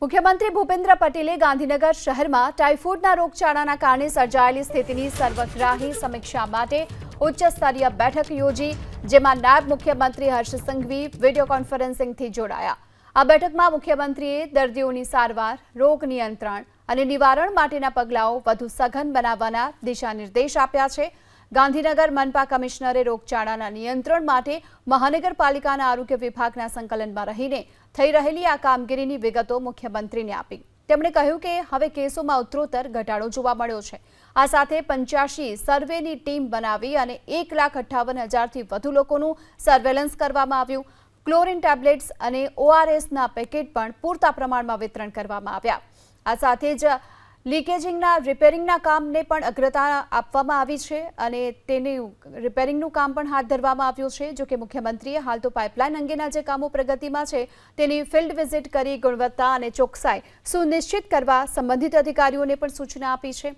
મુખ્યમંત્રી ભૂપેન્દ્ર પટેલે ગાંધીનગર શહેરમાં ટાઇફોઇડના રોગચાળાના કારણે સર્જાયેલી સ્થિતિની સર્વગ્રાહી સમીક્ષા માટે ઉચ્ચ સ્તરીય બેઠક યોજી, જેમાં નાયબ મુખ્યમંત્રી હર્ષ સંઘવી વિડીયો કોન્ફરન્સિંગથી જોડાયા। આ બેઠકમાં મુખ્યમંત્રીએ દર્દીઓની સારવાર, રોગ નિયંત્રણ અને નિવારણ માટેના પગલાઓ વધુ સઘન બનાવવાના દિશાનિર્દેશ આપ્યા છે। ગાંધીનગર મનપા કમિશનરે રોગચાળાના નિયંત્રણ માટે મહાનગરપાલિકાના આરોગ્ય વિભાગના સંકલનમાં રહીને થઈ રહેલી આ કામગીરીની વિગતો મુખ્યમંત્રીને આપી। તેમણે કહ્યું કે હવે કેસોમાં ઉત્તરોત્તર ઘટાડો જોવા મળ્યો છે। આ સાથે 85 સર્વેની ટીમ બનાવી અને 1,58,000થી વધુ લોકોનું સર્વેલન્સ કરવામાં આવ્યું। ક્લોરીન ટેબ્લેટ્સ અને ORSના પેકેટ પણ પૂરતા પ્રમાણમાં વિતરણ કરવામાં આવ્યા। આ સાથે જ લીકેજિંગના રિપેરિંગના કામને પણ અગ્રતા આપવામાં આવી છે અને તેનું રિપેરિંગનું કામ પણ હાથ ધરવામાં આવ્યું છે। જો કે મુખ્યમંત્રીએ હાલ તો પાઇપલાઇન અંગેના જે કામો પ્રગતિમાં છે તેની ફિલ્ડ વિઝિટ કરી ગુણવત્તા અને ચોકસાઈ સુનિશ્ચિત કરવા સંબંધિત અધિકારીઓને પણ સૂચના આપી છે।